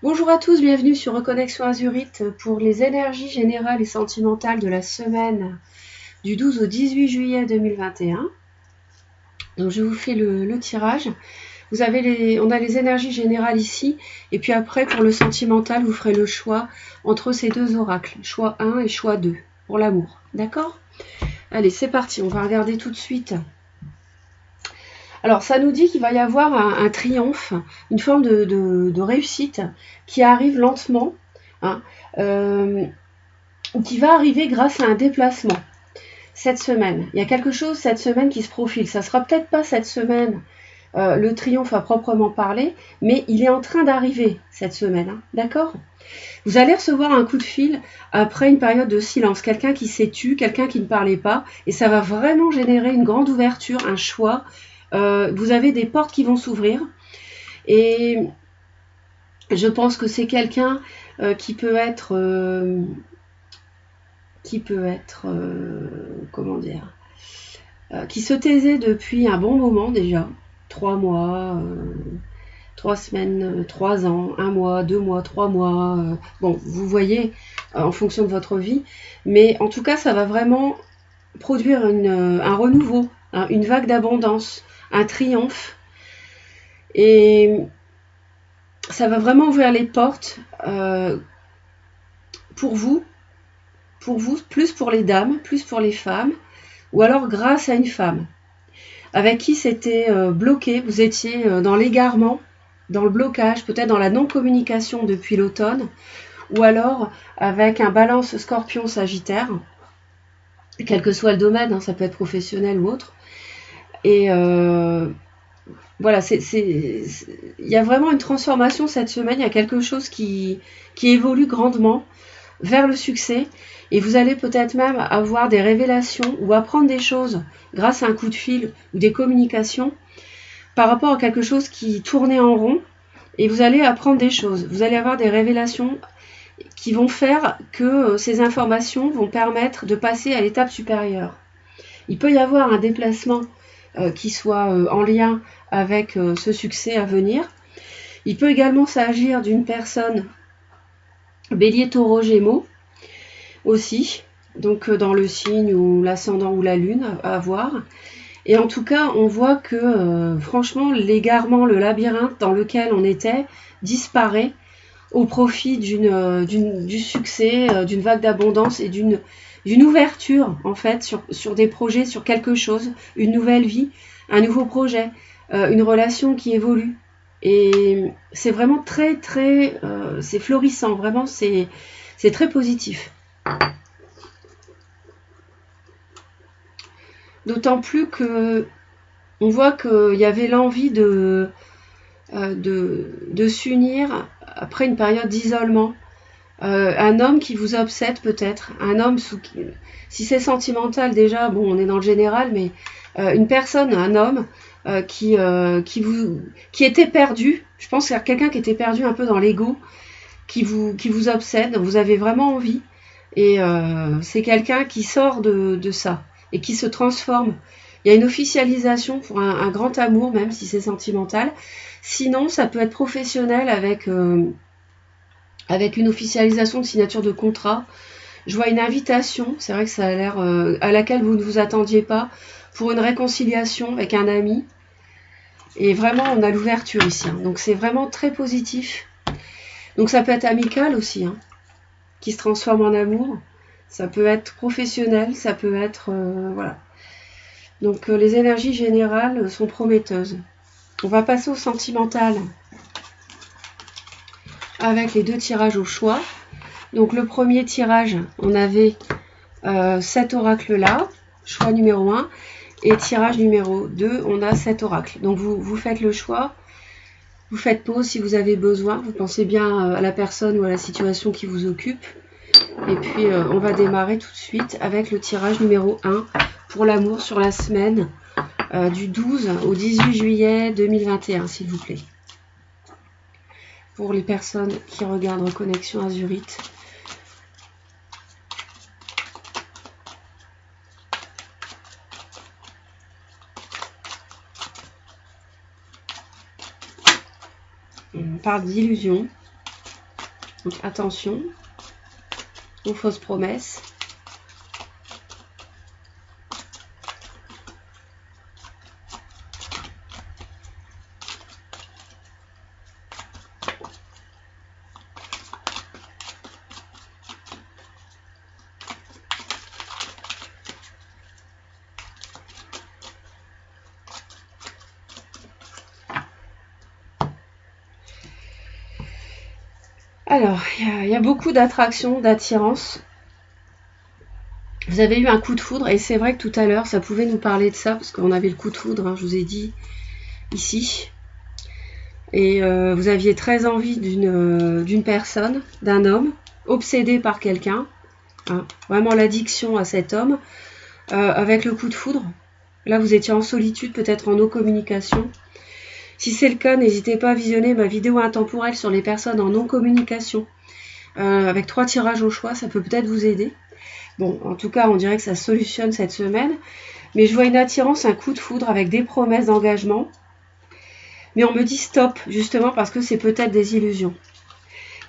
Bonjour à tous, bienvenue sur Reconnexion Azurite pour les énergies générales et sentimentales de la semaine du 12 au 18 juillet 2021. Donc je vous fais le tirage. On a les énergies générales ici, et puis après pour le sentimental, vous ferez le choix entre ces deux oracles, choix 1 et choix 2, pour l'amour. D'accord? Allez, c'est parti, on va regarder tout de suite. Alors, ça nous dit qu'il va y avoir un triomphe, une forme de réussite qui arrive lentement, hein, ou qui va arriver grâce à un déplacement cette semaine. Il y a quelque chose cette semaine qui se profile. Ça sera peut-être pas cette semaine le triomphe à proprement parler, mais il est en train d'arriver cette semaine. Hein, d'accord? Vous allez recevoir un coup de fil après une période de silence. Quelqu'un qui s'est tu, quelqu'un qui ne parlait pas, et ça va vraiment générer une grande ouverture, un choix. Vous avez des portes qui vont s'ouvrir, et je pense que c'est quelqu'un qui peut être comment dire, qui se taisait depuis un bon moment déjà, 3 mois, 3 semaines, 3 ans, 1 mois, 2 mois, 3 mois. Bon, vous voyez, en fonction de votre vie, mais en tout cas, ça va vraiment produire un renouveau, hein, une vague d'abondance, un triomphe, et ça va vraiment ouvrir les portes pour vous, plus pour les dames, plus pour les femmes, ou alors grâce à une femme avec qui c'était bloqué, vous étiez dans l'égarement, dans le blocage, peut-être dans la non-communication depuis l'automne, ou alors avec un balance scorpion-sagittaire, quel que soit le domaine, hein, ça peut être professionnel ou autre. Et voilà, il y a vraiment une transformation cette semaine, il y a quelque chose qui évolue grandement vers le succès, et vous allez peut-être même avoir des révélations ou apprendre des choses grâce à un coup de fil ou des communications par rapport à quelque chose qui tournait en rond, et vous allez apprendre des choses, vous allez avoir des révélations qui vont faire que ces informations vont permettre de passer à l'étape supérieure. Il peut y avoir un déplacement qui soit en lien avec ce succès à venir. Il peut également s'agir d'une personne bélier, taureau, gémeaux aussi, donc dans le signe ou l'ascendant ou la lune à voir. Et en tout cas, on voit que franchement, l'égarement, le labyrinthe dans lequel on était disparaît au profit du succès, d'une vague d'abondance et d'une ouverture en fait sur des projets, sur quelque chose, une nouvelle vie, un nouveau projet, une relation qui évolue. Et c'est vraiment c'est florissant, vraiment c'est très positif. D'autant plus que on voit qu'il y avait l'envie de s'unir après une période d'isolement. Un homme qui vous obsède peut-être, un homme si c'est sentimental déjà, bon on est dans le général, mais une personne, un homme qui était perdu, je pense qu'il y a quelqu'un qui était perdu un peu dans l'ego, qui vous obsède, vous avez vraiment envie, et c'est quelqu'un qui sort de ça et qui se transforme. Il y a une officialisation pour un grand amour, même si c'est sentimental. Sinon, ça peut être professionnel avec une officialisation de signature de contrat. Je vois une invitation, c'est vrai que ça a l'air à laquelle vous ne vous attendiez pas, pour une réconciliation avec un ami. Et vraiment, on a l'ouverture ici. Hein. Donc c'est vraiment très positif. Donc ça peut être amical aussi, hein, qui se transforme en amour. Ça peut être professionnel, ça peut être... voilà. Donc les énergies générales sont prometteuses. On va passer au sentimental avec les 2 tirages au choix. Donc le premier tirage, on avait cet oracle-là, choix numéro 1, et tirage numéro 2, on a cet oracle. Donc vous faites le choix, vous faites pause si vous avez besoin, vous pensez bien à la personne ou à la situation qui vous occupe. Et puis on va démarrer tout de suite avec le tirage numéro 1 pour l'amour sur la semaine du 12 au 18 juillet 2021, s'il vous plaît. Pour les personnes qui regardent Reconnexion Azurite. On parle d'illusion. Donc attention aux fausses promesses. Alors, il y a beaucoup d'attraction, d'attirance. Vous avez eu un coup de foudre, et c'est vrai que tout à l'heure, ça pouvait nous parler de ça, parce qu'on avait le coup de foudre, hein, je vous ai dit, ici. Et vous aviez très envie d'une personne, d'un homme, obsédé par quelqu'un. Hein, vraiment l'addiction à cet homme, avec le coup de foudre. Là, vous étiez en solitude, peut-être en no communication. Si c'est le cas, n'hésitez pas à visionner ma vidéo intemporelle sur les personnes en non-communication. Avec 3 tirages au choix, ça peut peut-être vous aider. Bon, en tout cas, on dirait que ça solutionne cette semaine. Mais je vois une attirance, un coup de foudre avec des promesses d'engagement. Mais on me dit stop, justement, parce que c'est peut-être des illusions.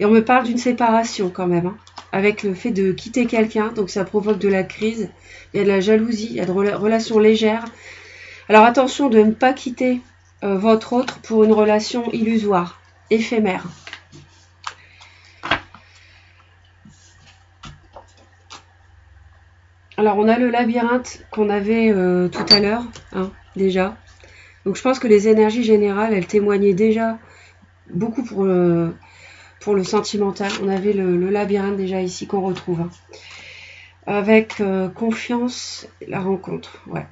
Et on me parle d'une séparation quand même, hein, avec le fait de quitter quelqu'un. Donc ça provoque de la crise, il y a de la jalousie, il y a de relations légères. Alors attention de ne pas quitter votre autre pour une relation illusoire, éphémère. Alors on a le labyrinthe qu'on avait tout à l'heure, hein, déjà. Donc je pense que les énergies générales, elles témoignaient déjà beaucoup pour le sentimental. On avait le labyrinthe déjà ici qu'on retrouve. Hein. Avec confiance, la rencontre. Ouais.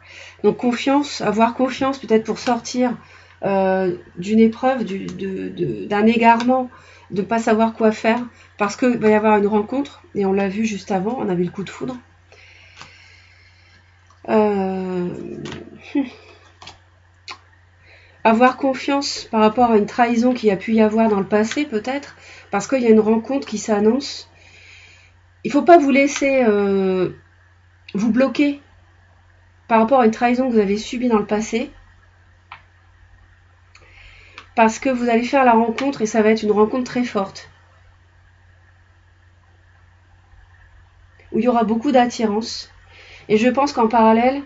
Donc confiance, avoir confiance peut-être pour sortir d'une épreuve, d'un égarement, de ne pas savoir quoi faire, parce qu'il va y avoir une rencontre, et on l'a vu juste avant, on avait le coup de foudre. Avoir confiance par rapport à une trahison qu'il y a pu y avoir dans le passé, peut-être, parce qu'il y a une rencontre qui s'annonce. Il ne faut pas vous laisser vous bloquer par rapport à une trahison que vous avez subie dans le passé, parce que vous allez faire la rencontre et ça va être une rencontre très forte, où il y aura beaucoup d'attirance. Et je pense qu'en parallèle,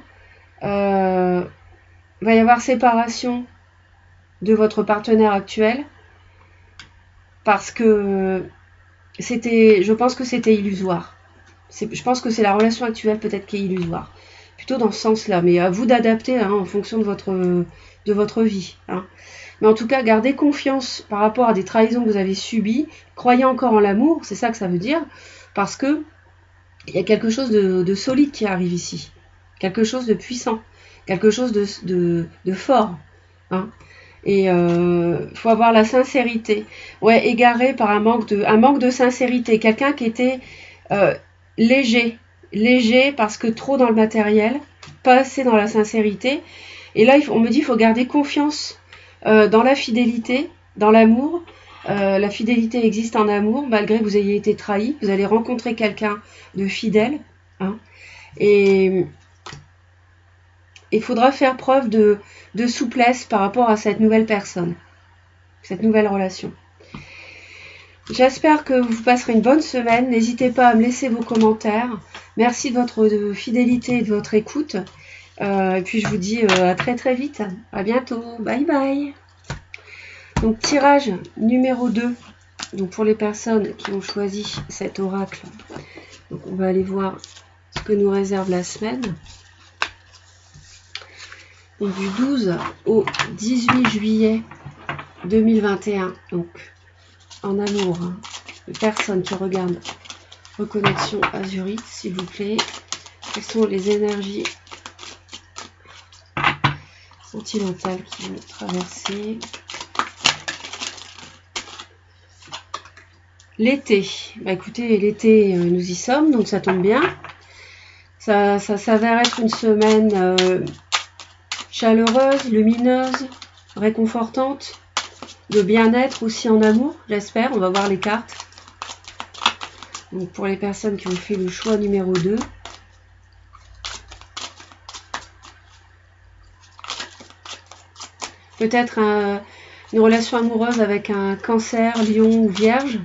va y avoir séparation de votre partenaire actuel, parce que je pense que c'était illusoire. Je pense que c'est la relation actuelle peut-être qui est illusoire. Plutôt dans ce sens-là, mais à vous d'adapter, hein, en fonction de votre vie. Hein. Mais en tout cas, gardez confiance par rapport à des trahisons que vous avez subies. Croyez encore en l'amour, c'est ça que ça veut dire, parce que il y a quelque chose de solide qui arrive ici. Quelque chose de puissant, quelque chose de fort. Hein. Et faut avoir la sincérité. Ouais, égaré par un manque de sincérité. Quelqu'un qui était léger parce que trop dans le matériel, pas assez dans la sincérité. Et là, on me dit qu'il faut garder confiance dans la fidélité, dans l'amour. La fidélité existe en amour, malgré que vous ayez été trahi. Vous allez rencontrer quelqu'un de fidèle. Hein, et il faudra faire preuve de souplesse par rapport à cette nouvelle personne, cette nouvelle relation. J'espère que vous passerez une bonne semaine. N'hésitez pas à me laisser vos commentaires. Merci de votre fidélité et de votre écoute. Et puis je vous dis à très très vite. À bientôt. Bye bye. Donc tirage numéro 2. Donc pour les personnes qui ont choisi cet oracle. Donc on va aller voir ce que nous réserve la semaine. Donc du 12 au 18 juillet 2021. Donc en amour, hein. Les personnes qui regardent Reconnexion Azurite, s'il vous plaît. Quelles sont les énergies sentimentales qui vont traverser l'été? Bah écoutez, l'été, nous y sommes, donc ça tombe bien. Ça s'avère être une semaine chaleureuse, lumineuse, réconfortante, de bien-être aussi en amour, j'espère. On va voir les cartes. Donc pour les personnes qui ont fait le choix numéro 2. Peut-être une relation amoureuse avec un cancer, lion ou vierge.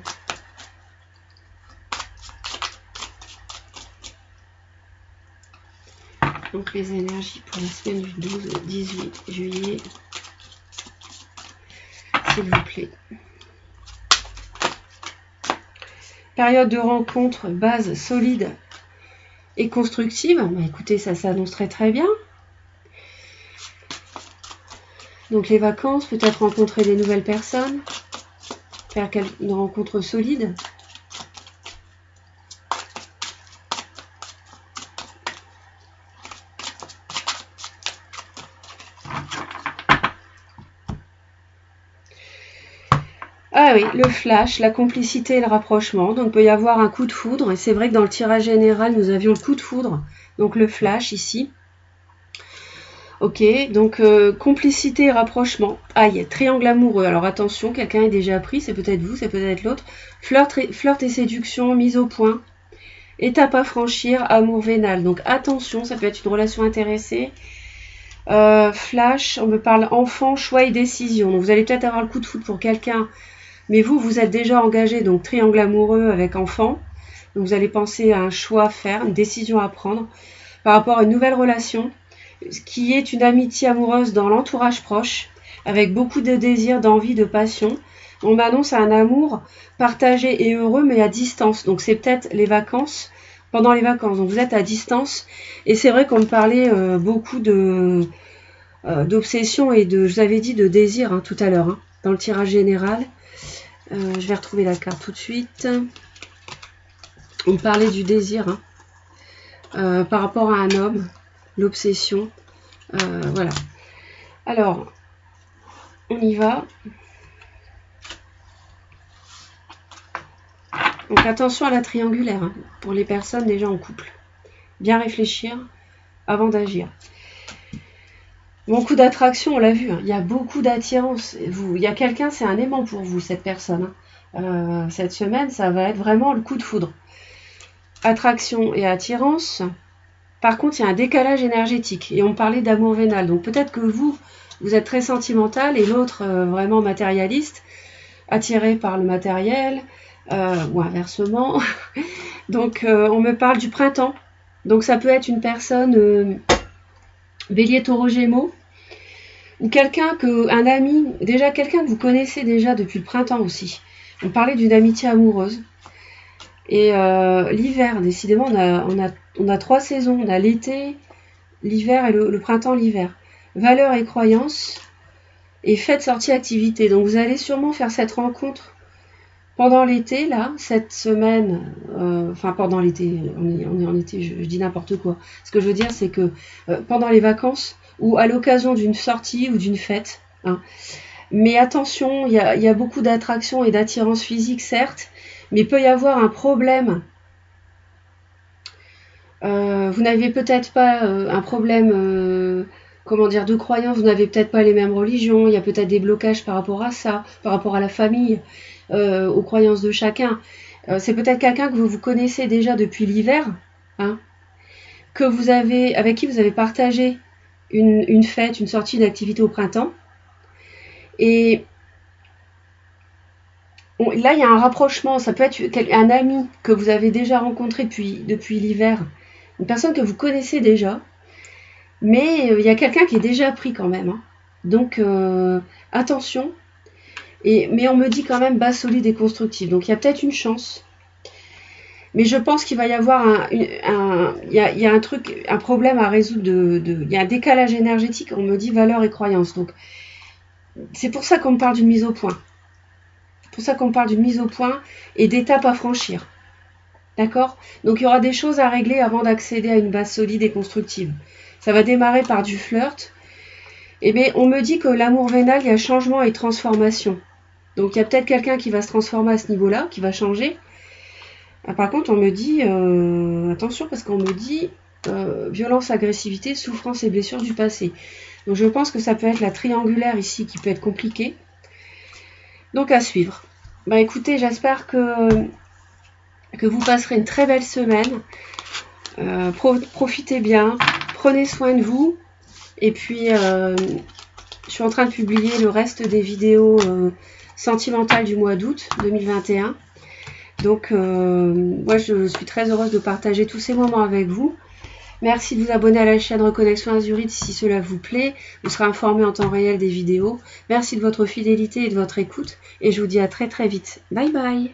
Donc les énergies pour la semaine du 12-18 juillet, s'il vous plaît. Période de rencontre, base solide et constructive. Bah, écoutez, ça s'annonce très très bien. Donc les vacances, peut-être rencontrer des nouvelles personnes, faire une rencontre solide. Ah oui, le flash, la complicité et le rapprochement. Donc, il peut y avoir un coup de foudre. Et c'est vrai que dans le tirage général, nous avions le coup de foudre. Donc, le flash ici. Ok, donc complicité et rapprochement. Ah, il y a triangle amoureux. Alors, attention, quelqu'un est déjà pris. C'est peut-être vous, c'est peut-être l'autre. Flirt et séduction, mise au point. Étape à franchir, amour vénal. Donc, attention, ça peut être une relation intéressée. Flash, on me parle enfant, choix et décision. Donc, vous allez peut-être avoir le coup de foudre pour quelqu'un. Mais vous, vous êtes déjà engagé, donc triangle amoureux avec enfant. Donc vous allez penser à un choix à faire, une décision à prendre par rapport à une nouvelle relation, qui est une amitié amoureuse dans l'entourage proche, avec beaucoup de désir, d'envie, de passion. On m'annonce un amour partagé et heureux, mais à distance. Donc c'est peut-être les vacances, pendant les vacances. Donc vous êtes à distance. Et c'est vrai qu'on me parlait beaucoup d'obsession et de, je vous avais dit, de désir hein, tout à l'heure, hein, dans le tirage général. Je vais retrouver la carte tout de suite. On me parlait du désir hein, par rapport à un homme, l'obsession. Voilà. Alors, on y va. Donc attention à la triangulaire hein, pour les personnes déjà en couple. Bien réfléchir avant d'agir. Beaucoup d'attraction, on l'a vu, hein. Il y a beaucoup d'attirance. Il y a quelqu'un, c'est un aimant pour vous, cette personne. Hein. Cette semaine, ça va être vraiment le coup de foudre. Attraction et attirance. Par contre, il y a un décalage énergétique. Et on parlait d'amour vénal. Donc peut-être que vous êtes très sentimental et l'autre vraiment matérialiste, attiré par le matériel, ou inversement. Donc on me parle du printemps. Donc ça peut être une personne... Bélier, Taureau, Gémeaux, ou quelqu'un un ami, déjà quelqu'un que vous connaissez déjà depuis le printemps aussi. On parlait d'une amitié amoureuse. Et l'hiver, décidément, on a 3 saisons. On a l'été, l'hiver et le printemps, l'hiver. Valeurs et croyances et fêtes, sorties, activités. Donc vous allez sûrement faire cette rencontre pendant l'été, là, cette semaine, enfin pendant l'été, on est en été, je dis n'importe quoi. Ce que je veux dire, c'est que pendant les vacances ou à l'occasion d'une sortie ou d'une fête. Hein. Mais attention, il y a beaucoup d'attraction et d'attirance physique, certes, mais il peut y avoir un problème. Vous n'avez peut-être pas un problème, comment dire, de croyance, vous n'avez peut-être pas les mêmes religions, il y a peut-être des blocages par rapport à ça, par rapport à la famille. Aux croyances de chacun. C'est peut-être quelqu'un que vous connaissez déjà depuis l'hiver, hein, avec qui vous avez partagé une fête, une sortie, une activité au printemps. Et là, il y a un rapprochement. Ça peut être un ami que vous avez déjà rencontré depuis l'hiver, une personne que vous connaissez déjà, mais il y a quelqu'un qui est déjà pris quand même. Hein. Donc, attention. Mais on me dit quand même base solide et constructive. Donc il y a peut-être une chance. Mais je pense qu'il va y avoir il y a un truc, un problème à résoudre. Il y a un décalage énergétique. On me dit valeurs et croyances. Donc c'est pour ça qu'on me parle d'une mise au point. C'est pour ça qu'on me parle d'une mise au point et d'étapes à franchir. D'accord ? Donc il y aura des choses à régler avant d'accéder à une base solide et constructive. Ça va démarrer par du flirt. Et bien on me dit que l'amour vénal, il y a changement et transformation. Donc il y a peut-être quelqu'un qui va se transformer à ce niveau-là, qui va changer. Par contre, on me dit, attention, parce qu'on me dit violence, agressivité, souffrance et blessures du passé. Donc je pense que ça peut être la triangulaire ici qui peut être compliquée. Donc à suivre. Bah écoutez, j'espère que vous passerez une très belle semaine. Profitez bien, prenez soin de vous. Et puis, je suis en train de publier le reste des vidéos sentimentales du mois d'août 2021. Donc, moi, je suis très heureuse de partager tous ces moments avec vous. Merci de vous abonner à la chaîne Reconnexion Azurite si cela vous plaît. Vous serez informé en temps réel des vidéos. Merci de votre fidélité et de votre écoute. Et je vous dis à très très vite. Bye bye.